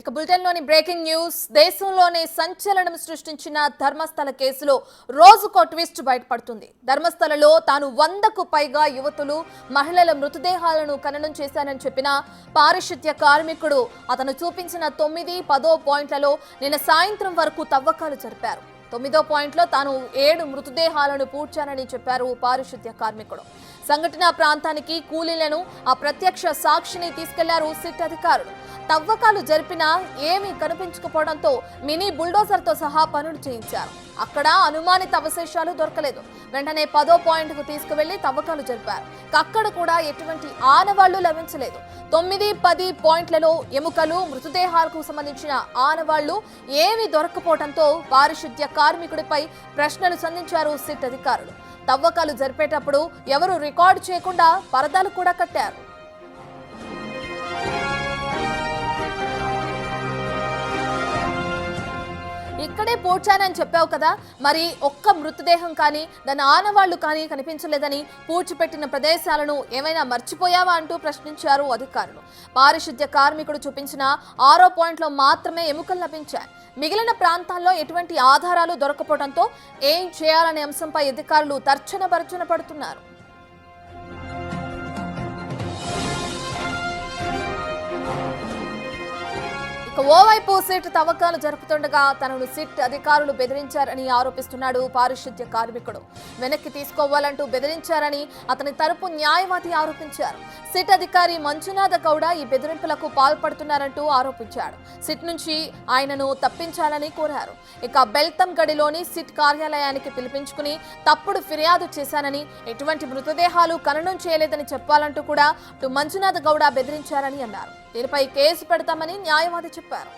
ఇక బులెటిన్లోని breaking news. దేశంలోనే సంచలనం సృష్టించిన ధర్మస్థల కేసులో రోజుకో ట్విస్ట్ బయటపడుతుంది. ధర్మస్థలలో తాను 100కు పైగా యువతులు మహిళల మృతదేహాలను ఖననం చేశానని చెప్పిన పారిశుద్ధ్య కార్మికుడు అతను చూపించిన 9, 10 పాయింట్లలో నిన్న సాయంత్రం వరకు తవ్వకాలు జరిపారు. 9వ పాయింట్లో తాను 7 మృతదేహాలను పూడ్చానని చెప్పారు పారిశుద్ధ్య కార్మికుడు. సంఘటన ప్రాంతానికి కూలీలను ఆ ప్రత్యక్ష సాక్షిని తీసుకెళ్లారు సిట్ అధికారులు. తవ్వకాలు జరిపినా ఏమీ కనిపించకపోవడంతో మినీ బుల్డోజర్తో సహా పనులు చేయించారు. అక్కడ అనుమానిత అవశేషాలు దొరకలేదు. వెంటనే 10వ పాయింట్కు తీసుకువెళ్లి తవ్వకాలు జరిపారు. అక్కడ కూడా ఎటువంటి ఆనవాళ్లు లభించలేదు. 9, 10 పాయింట్లలో ఎముకలు, మృతదేహాలకు సంబంధించిన ఆనవాళ్లు ఏమీ దొరకపోవడంతో పారిశుద్ధ్య కార్మికుడిపై ప్రశ్నలు సంధించారు సిట్ అధికారులు. తవ్వకాలు జరిపేటప్పుడు ఎవరు రికార్డు చేయకుండా పరదాలు కూడా కట్టారు. ఇక్కడే పూడ్చానని చెప్పావు కదా, మరి ఒక్క మృతదేహం కానీ దాని ఆనవాళ్లు కానీ కనిపించలేదని పూడ్చిపెట్టిన ప్రదేశాలను ఏమైనా మర్చిపోయావా అంటూ ప్రశ్నించారు అధికారులు. పారిశుద్ధ్య కార్మికుడు చూపించిన 6వ పాయింట్లో మాత్రమే ఎముకలు లభించాయి. మిగిలిన ప్రాంతాల్లో ఎటువంటి ఆధారాలు దొరకపోవడంతో ఏం చేయాలనే అంశంపై అధికారులు తర్జన భర్జన పడుతున్నారు. ఓవైపు సిట్ తవ్వకాలు జరుపుతుండగా తనను సిట్ అధికారులు బెదిరించారని ఆరోపిస్తున్నాడు పారిశుద్ధ్య కార్మికుడు. వెనక్కి తీసుకోవాలంటూ బెదిరించారని అతని తరపు న్యాయవాది ఆరోపించారు. సిట్ అధికారి మంజునాథ గౌడ ఈ బెదిరింపులకు పాల్పడుతున్నారంటూ ఆరోపించాడు. సిట్ నుంచి ఆయనను తప్పించాలని కోరారు. ఇక బెల్తంగడిలోని సిట్ కార్యాలయానికి పిలిపించుకుని తప్పుడు ఫిర్యాదు చేశానని, ఎటువంటి మృతదేహాలు ఖననం చేయలేదని చెప్పాలంటూ కూడా మంజునాథ గౌడ బెదిరించారని అన్నారు. దీనిపై కేసు పెడతామని న్యాయవాది చెప్పారు.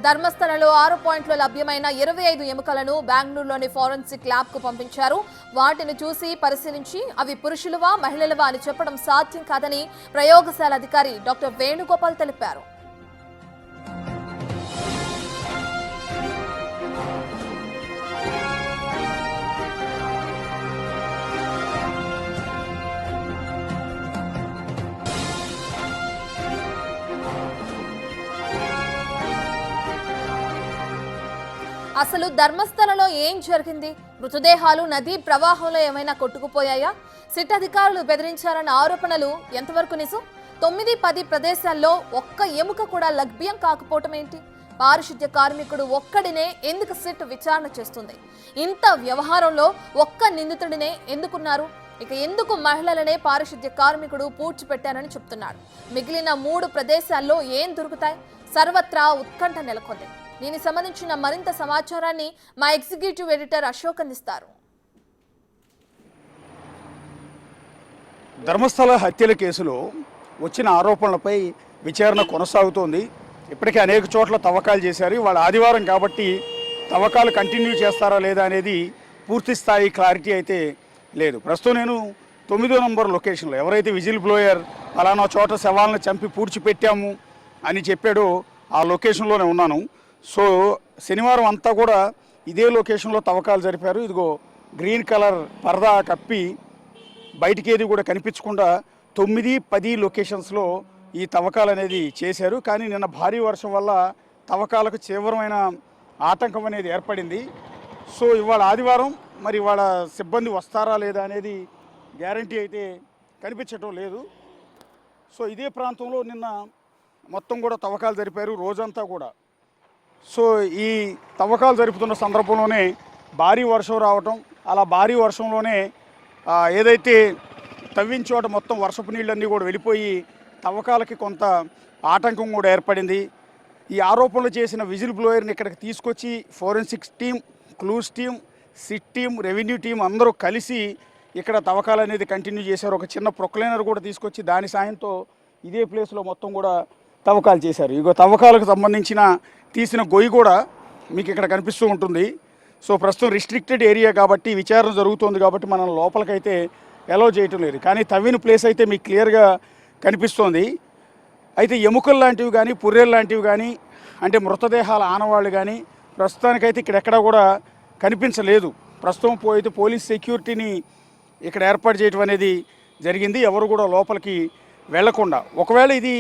ధర్మస్థలలో 6 పాయింట్లో లభ్యమైన 25 ఎముకలను బెంగళూరులోని ఫోరెన్సిక్ ల్యాబ్ కు పంపించారు. వాటిని చూసి పరిశీలించి అవి పురుషులవా మహిళలవా అని చెప్పడం సాధ్యం కాదని ప్రయోగశాల అధికారి డాక్టర్ వేణుగోపాల్ తెలిపారు. అసలు ధర్మస్థలలో ఏం జరిగింది? మృతదేహాలు నదీ ప్రవాహంలో ఏమైనా కొట్టుకుపోయాయా? సిట్ అధికారులు బెదిరించారన్న ఆరోపణలు ఎంతవరకు నిజం? 9, 10 ప్రదేశాల్లో ఒక్క ఎముక కూడా లభ్యం కాకపోవటం ఏంటి? పారిశుద్ధ్య కార్మికుడు ఒక్కడినే ఎందుకు సిట్ విచారణ చేస్తుంది? ఇంత వ్యవహారంలో ఒక్క నిందితుడినే ఎందుకున్నారు? ఇక ఎందుకు మహిళలనే పారిశుద్ధ్య కార్మికుడు పూడ్చిపెట్టారని చెప్తున్నాడు. మిగిలిన 3 ప్రదేశాల్లో ఏం దొరుకుతాయి? సర్వత్రా ఉత్కంఠ నెలకొంది. దీనికి సంబంధించిన మరింత సమాచారాన్ని మా ఎగ్జిక్యూటివ్ ఎడిటర్ అశోక్ అందిస్తారు. ధర్మస్థల హత్యల కేసులో వచ్చిన ఆరోపణలపై విచారణ కొనసాగుతోంది. ఇప్పటికే అనేక చోట్ల తవ్వకాలు చేశారు. వాళ్ళ ఆదివారం కాబట్టి తవ్వకాలు కంటిన్యూ చేస్తారా లేదా అనేది పూర్తి స్థాయి క్లారిటీ అయితే లేదు. ప్రస్తుతం నేను 9వ నంబర్ లొకేషన్లో ఎవరైతే విజిల్ బ్లోయర్ అలానా చోట శవాలను చంపి పూడ్చిపెట్టాము అని చెప్పాడో ఆ లొకేషన్లోనే ఉన్నాను. సో శనివారం అంతా కూడా ఇదే లొకేషన్లో తవ్వకాలు జరిపారు. ఇదిగో గ్రీన్ కలర్ పరదా కప్పి బయటికి ఏది కూడా కనిపించకుండా 9, 10 లొకేషన్స్లో ఈ తవ్వకాలు అనేది చేశారు. కానీ నిన్న భారీ వర్షం వల్ల తవ్వకాలకు తీవ్రమైన ఆటంకం అనేది ఏర్పడింది. సో ఇవాళ ఆదివారం, మరి ఇవాళ సిబ్బంది వస్తారా లేదా అనేది గ్యారంటీ అయితే కనిపించటం లేదు. సో ఇదే ప్రాంతంలో నిన్న మొత్తం కూడా తవ్వకాలు జరిపారు రోజంతా కూడా. సో ఈ తవ్వకాలు జరుపుతున్న సందర్భంలోనే భారీ వర్షం రావటం, అలా భారీ వర్షంలోనే ఏదైతే తవ్వించోట మొత్తం వర్షపు నీళ్ళన్నీ కూడా వెళ్ళిపోయి తవ్వకాలకి కొంత ఆటంకం కూడా ఏర్పడింది. ఈ ఆరోపణలు చేసిన విజిల్ బ్లోయర్ని ఇక్కడికి తీసుకొచ్చి forensics team, clues team, SIT team, revenue team అందరూ కలిసి ఇక్కడ తవ్వకాలు అనేది కంటిన్యూ చేశారు. ఒక చిన్న ప్రొక్లైనర్ కూడా తీసుకొచ్చి దాని సాయంతో ఇదే ప్లేస్లో మొత్తం కూడా తవ్వకాలు చేశారు. ఇగో తవ్వకాలకు సంబంధించిన తీసిన గొయ్యి కూడా మీకు ఇక్కడ కనిపిస్తూ ఉంటుంది. సో ప్రస్తుతం రిస్ట్రిక్టెడ్ ఏరియా కాబట్టి విచారణ జరుగుతుంది కాబట్టి మనం లోపలికైతే అలౌ చేయటం లేదు. కానీ తవ్విన ప్లేస్ అయితే మీకు క్లియర్గా కనిపిస్తోంది. అయితే ఎముకలు లాంటివి కానీ పుర్రెలు లాంటివి కానీ అంటే మృతదేహాల ఆనవాళ్ళు కానీ ప్రస్తుతానికైతే ఇక్కడ ఎక్కడా కూడా కనిపించలేదు. ప్రస్తుతం అయితే పోలీస్ సెక్యూరిటీని ఇక్కడ ఏర్పాటు చేయడం అనేది జరిగింది, ఎవరు కూడా లోపలికి వెళ్లకుండా. ఒకవేళ ఇది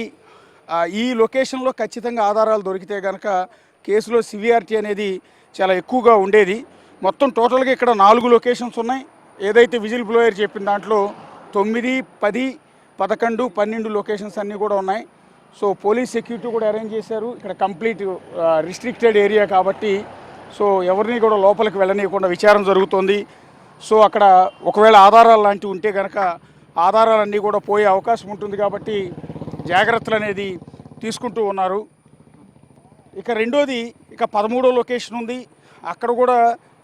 ఈ లొకేషన్లో ఖచ్చితంగా ఆధారాలు దొరికితే కనుక కేసులో సివియారిటీ అనేది చాలా ఎక్కువగా ఉండేది. మొత్తం టోటల్గా ఇక్కడ 4 లొకేషన్స్ ఉన్నాయి. ఏదైతే విజిల్ బ్లోయర్ చెప్పిన దాంట్లో 9, 10, 11, 12 లొకేషన్స్ అన్నీ కూడా ఉన్నాయి. సో పోలీస్ సెక్యూరిటీ కూడా అరేంజ్ చేశారు. ఇక్కడ కంప్లీట్ రిస్ట్రిక్టెడ్ ఏరియా కాబట్టి సో ఎవరిని కూడా లోపలికి వెళ్ళనీయకుండా విచారణ జరుగుతోంది. సో అక్కడ ఒకవేళ ఆధారాలు లాంటివి ఉంటే కనుక ఆధారాలన్నీ కూడా పోయే అవకాశం ఉంటుంది కాబట్టి జాగ్రత్తలు అనేది తీసుకుంటూ ఉన్నారు. ఇక రెండోది, ఇక 13వ లొకేషన్ ఉంది, అక్కడ కూడా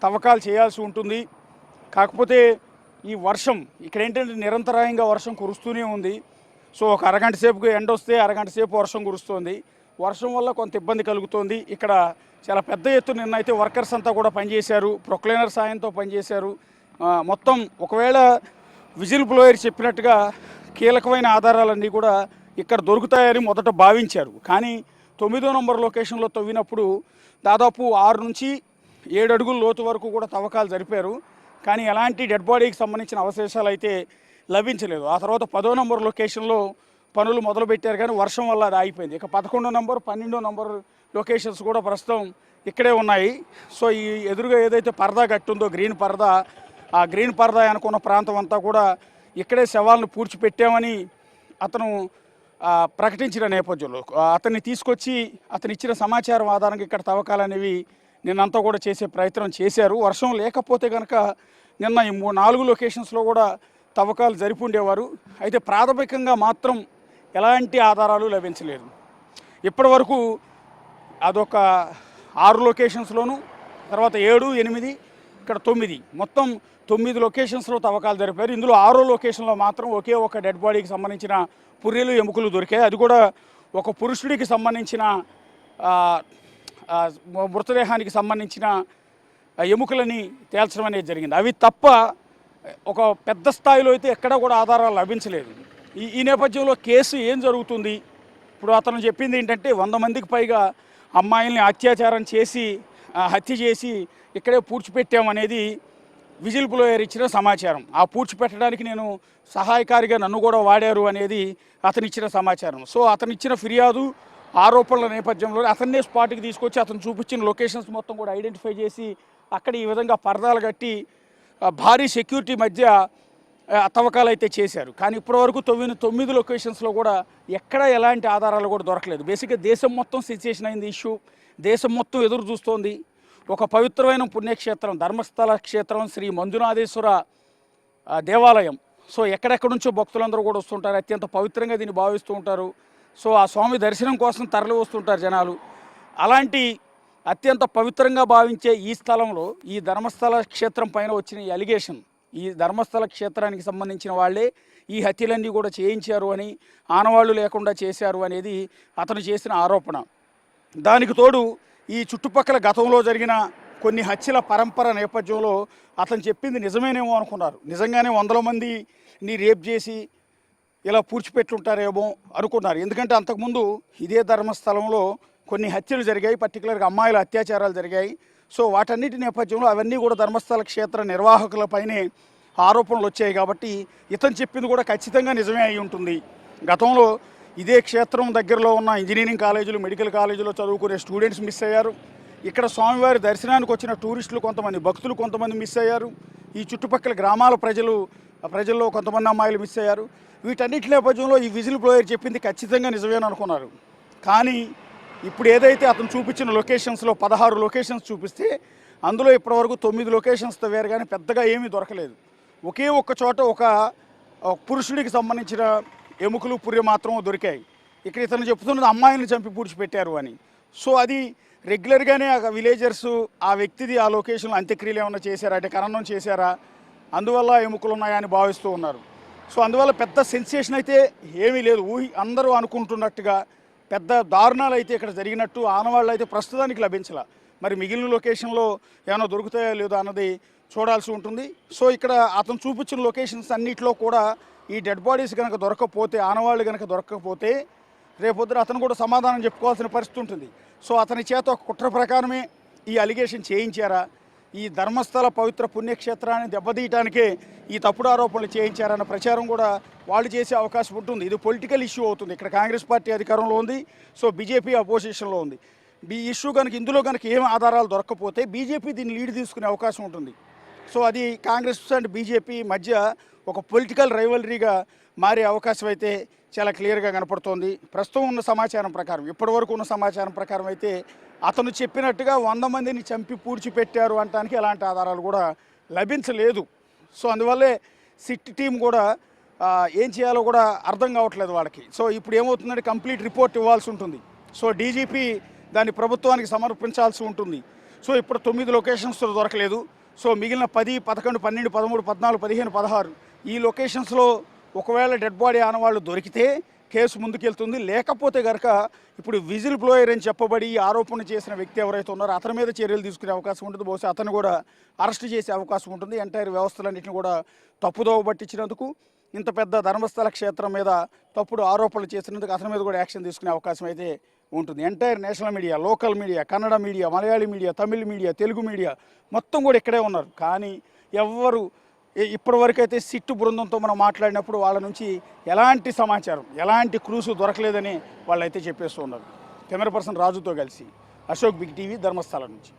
తవ్వకాలు చేయాల్సి ఉంటుంది. కాకపోతే ఈ వర్షం ఇక్కడ ఏంటంటే నిరంతరాయంగా వర్షం కురుస్తూనే ఉంది. సో ఒక అరగంట సేపుకి ఎండ వస్తే అరగంట సేపు వర్షం కురుస్తుంది. వర్షం వల్ల కొంత ఇబ్బంది కలుగుతోంది. ఇక్కడ చాలా పెద్ద ఎత్తున నిన్నైతే వర్కర్స్ అంతా కూడా పనిచేశారు, ప్రొక్లైనర్ సాయంతో పనిచేశారు. మొత్తం ఒకవేళ విజిల్ బ్లోయర్ చెప్పినట్టుగా కీలకమైన ఆధారాలన్నీ కూడా ఇక్కడ దొరుకుతాయని మొదట భావించారు. కానీ 9వ నంబర్ లొకేషన్లో తవ్వినప్పుడు దాదాపు 6 నుంచి 7 అడుగుల లోతు వరకు కూడా తవ్వకాలు జరిపారు. కానీ ఎలాంటి డెడ్ బాడీకి సంబంధించిన అవశేషాలు అయితే లభించలేదు. ఆ తర్వాత 10వ నంబర్ లొకేషన్లో పనులు మొదలుపెట్టారు కానీ వర్షం వల్ల అది ఆగిపోయింది. ఇక 11వ నంబర్ 12వ నంబర్ లొకేషన్స్ కూడా ప్రస్తుతం ఇక్కడే ఉన్నాయి. సో ఈ ఎదురుగా ఏదైతే పరదా కట్టుందో గ్రీన్ పరదా, ఆ గ్రీన్ పరదా అనుకున్న ప్రాంతం అంతా కూడా ఇక్కడే శవాలను పూడ్చిపెట్టామని అతను ప్రకటించిన నేపథ్యంలో అతన్ని తీసుకొచ్చి అతను ఇచ్చిన సమాచారం ఆధారంగా ఇక్కడ తవ్వకాలనేవి నిన్నంతా కూడా చేసే ప్రయత్నం చేశారు. వర్షం లేకపోతే కనుక నిన్న ఈ 4 లొకేషన్స్లో కూడా తవ్వకాలు జరిపి ఉండేవారు. అయితే ప్రాథమికంగా మాత్రం ఎలాంటి ఆధారాలు లభించలేదు. ఇప్పటి వరకు అదొక 6 లొకేషన్స్లోను, తర్వాత 7, 8, ఇక్కడ 9, మొత్తం 9 లొకేషన్స్లో తవ్వకాలు జరిపారు. ఇందులో 6వ లొకేషన్లో మాత్రం ఒకే ఒక డెడ్ బాడీకి సంబంధించిన పుర్రెలు ఎముకలు దొరికాయి. అది కూడా ఒక పురుషుడికి సంబంధించిన మృతదేహానికి సంబంధించిన ఎముకలని తేల్చడం అనేది జరిగింది. అవి తప్ప ఒక పెద్ద స్థాయిలో అయితే ఎక్కడా కూడా ఆధారాలు లభించలేదు. ఈ నేపథ్యంలో కేసు ఏం జరుగుతుంది? ఇప్పుడు అతను చెప్పింది ఏంటంటే 100 మందికి పైగా అమ్మాయిల్ని అత్యాచారం చేసి హత్య చేసి ఇక్కడే పూడ్చిపెట్టామనేది విజిల్ బ్లోయర్ ఇచ్చిన సమాచారం. ఆ పూడ్చిపెట్టడానికి నేను సహాయకారిగా నన్ను కూడా వాడారు అనేది అతను ఇచ్చిన సమాచారం. సో అతను ఇచ్చిన ఫిర్యాదు ఆరోపణల నేపథ్యంలో అతన్నే స్పాట్కి తీసుకొచ్చి అతను చూపించిన లొకేషన్స్ మొత్తం కూడా ఐడెంటిఫై చేసి అక్కడ ఈ విధంగా పరదాలు కట్టి భారీ సెక్యూరిటీ మధ్య తవ్వకాలు అయితే చేశారు. కానీ ఇప్పటివరకు 9 లొకేషన్స్లో కూడా ఎక్కడ ఎలాంటి ఆధారాలు కూడా దొరకలేదు. బేసిక్గా దేశం మొత్తం సెన్సేషన్ అయింది ఇష్యూ. దేశం మొత్తం ఎదురు చూస్తోంది. ఒక పవిత్రమైన పుణ్యక్షేత్రం ధర్మస్థల క్షేత్రం శ్రీ మంజునాథేశ్వర దేవాలయం. సో ఎక్కడెక్కడి నుంచో భక్తులందరూ కూడా వస్తుంటారు, అత్యంత పవిత్రంగా దీన్ని భావిస్తూ ఉంటారు. సో ఆ స్వామి దర్శనం కోసం తరలి వస్తుంటారు జనాలు. అలాంటి అత్యంత పవిత్రంగా భావించే ఈ స్థలంలో ఈ ధర్మస్థల క్షేత్రం పైన వచ్చిన ఈ అలిగేషన్, ఈ ధర్మస్థల క్షేత్రానికి సంబంధించిన వాళ్ళే ఈ హత్యలన్నీ కూడా చేయించారు అని, ఆనవాళ్లు లేకుండా చేశారు అనేది అతను చేసిన ఆరోపణ. దానికి తోడు ఈ చుట్టుపక్కల గతంలో జరిగిన కొన్ని హత్యల పరంపర నేపథ్యంలో అతను చెప్పింది నిజమేనేమో అనుకున్నారు. నిజంగానే 100 మందిని రేప్ చేసి ఇలా పూడ్చిపెట్టుంటారేమో అనుకున్నారు. ఎందుకంటే అంతకుముందు ఇదే ధర్మస్థలంలో కొన్ని హత్యలు జరిగాయి, పర్టికులర్గా అమ్మాయిల అత్యాచారాలు జరిగాయి. సో వాటన్నిటి నేపథ్యంలో అవన్నీ కూడా ధర్మస్థల క్షేత్ర నిర్వాహకులపైనే ఆరోపణలు వచ్చాయి. కాబట్టి ఇతను చెప్పింది కూడా ఖచ్చితంగా నిజమే అయి ఉంటుంది. గతంలో ఇదే క్షేత్రం దగ్గరలో ఉన్న ఇంజనీరింగ్ కాలేజీలు, మెడికల్ కాలేజీలో చదువుకునే స్టూడెంట్స్ మిస్ అయ్యారు. ఇక్కడ స్వామివారి దర్శనానికి వచ్చిన టూరిస్టులు కొంతమంది, భక్తులు కొంతమంది మిస్ అయ్యారు. ఈ చుట్టుపక్కల గ్రామాల ప్రజల్లో కొంతమంది అమ్మాయిలు మిస్ అయ్యారు. వీటన్నిటి నేపథ్యంలో ఈ విజిల్ బ్లోయర్ చెప్పింది ఖచ్చితంగా నిజమేనని అనుకున్నారు. కానీ ఇప్పుడు ఏదైతే అతను చూపించిన లొకేషన్స్లో 16 లొకేషన్స్ చూపిస్తే అందులో ఇప్పటివరకు 9 లొకేషన్స్తో వేరు కానీ పెద్దగా ఏమీ దొరకలేదు. ఒకే ఒక్క చోట ఒక పురుషుడికి సంబంధించిన ఎముకలు పుర్రె మాత్రం దొరికాయి. ఇక్కడ ఇతను చెప్తున్నది అమ్మాయిని చంపి పూడ్చిపెట్టారు అని. సో అది రెగ్యులర్గానే ఆ విలేజర్స్ ఆ వ్యక్తిది ఆ లొకేషన్లో అంత్యక్రియలు ఏమైనా చేశారా అంటే ఖననం చేశారా, అందువల్ల ఎముకలు ఉన్నాయా అని భావిస్తూ ఉన్నారు. సో అందువల్ల పెద్ద సెన్సేషన్ అయితే ఏమీ లేదు. అందరూ అనుకుంటున్నట్టుగా పెద్ద దారుణాలు అయితే ఇక్కడ జరిగినట్టు ఆనవాళ్ళు అయితే ప్రస్తుతానికి లభించాల. మరి మిగిలిన లొకేషన్లో ఏమైనా దొరుకుతాయో లేదో అన్నది చూడాల్సి ఉంటుంది. సో ఇక్కడ అతను చూపించిన లొకేషన్స్ అన్నింటిలో కూడా ఈ డెడ్ బాడీస్ కనుక దొరకకపోతే, ఆనవాళ్ళు కనుక దొరకకపోతే రేపొద్దున అతను కూడా సమాధానం చెప్పుకోవాల్సిన పరిస్థితి ఉంటుంది. సో అతని చేత ఒక కుట్ర ప్రకారమే ఈ అలిగేషన్ చేయించారా, ఈ ధర్మస్థల పవిత్ర పుణ్యక్షేత్రాన్ని దెబ్బతీయటానికే ఈ తప్పుడు ఆరోపణలు చేయించారన్న ప్రచారం కూడా వాళ్ళు చేసే అవకాశం ఉంటుంది. ఇది పొలిటికల్ ఇష్యూ అవుతుంది. ఇక్కడ కాంగ్రెస్ పార్టీ అధికారంలో ఉంది, సో బీజేపీ అపోజిషన్లో ఉంది. ఈ ఇష్యూ కనుక ఇందులో కనుక ఏం ఆధారాలు దొరకకపోతే బీజేపీ దీన్ని లీడ్ తీసుకునే అవకాశం ఉంటుంది. సో అది కాంగ్రెస్ అండ్ బీజేపీ మధ్య ఒక పొలిటికల్ రైవలరీగా మారే అవకాశం అయితే చాలా క్లియర్గా కనపడుతోంది. ప్రస్తుతం ఉన్న సమాచారం ప్రకారం, ఇప్పటివరకు ఉన్న సమాచారం ప్రకారం అయితే అతను చెప్పినట్టుగా 100 మందిని చంపి పూడ్చిపెట్టారు అనడానికి ఎలాంటి ఆధారాలు కూడా లభించలేదు. సో అందువల్లే సిట్ టీం కూడా ఏం చేయాలో కూడా అర్థం కావట్లేదు వాళ్ళకి. సో ఇప్పుడు ఏమవుతుందంటే కంప్లీట్ రిపోర్ట్ ఇవ్వాల్సి ఉంటుంది. సో డీజీపీ దాన్ని ప్రభుత్వానికి సమర్పించాల్సి ఉంటుంది. సో ఇప్పుడు 9 లొకేషన్స్ దొరకలేదు. సో మిగిలిన 10, 11, 12, 13, 14, 15, 16 ఈ లొకేషన్స్లో ఒకవేళ డెడ్ బాడీ ఆనవాళ్ళు దొరికితే కేసు ముందుకెళ్తుంది. లేకపోతే కనుక ఇప్పుడు విజిల్ బ్లోయర్ అని చెప్పబడి ఈ ఆరోపణ చేసిన వ్యక్తి ఎవరైతే ఉన్నారో అతని మీద చర్యలు తీసుకునే అవకాశం ఉంటుంది. బహుశా అతను కూడా అరెస్ట్ చేసే అవకాశం ఉంటుంది. ఎంటైర్ వ్యవస్థలన్నింటినీ కూడా తప్పుదోవ పట్టించినందుకు, ఇంత పెద్ద ధర్మస్థల క్షేత్రం మీద తప్పుడు ఆరోపణలు చేసినందుకు అతని మీద కూడా యాక్షన్ తీసుకునే అవకాశం అయితే ఉంటుంది. Entire national media, local media, Kannada media, Malayali media, Tamil media, Telugu media మొత్తం కూడా ఇక్కడే ఉన్నారు. కానీ ఎవ్వరు ఇప్పటివరకు అయితే సిట్టు బృందంతో మనం మాట్లాడినప్పుడు వాళ్ళ నుంచి ఎలాంటి సమాచారం, ఎలాంటి క్లూస్ దొరకలేదని వాళ్ళైతే చెప్పేస్తూ ఉన్నారు. కెమెరా పర్సన్ రాజుతో కలిసి అశోక్, బిగ్ టీవీ, ధర్మస్థలం నుంచి.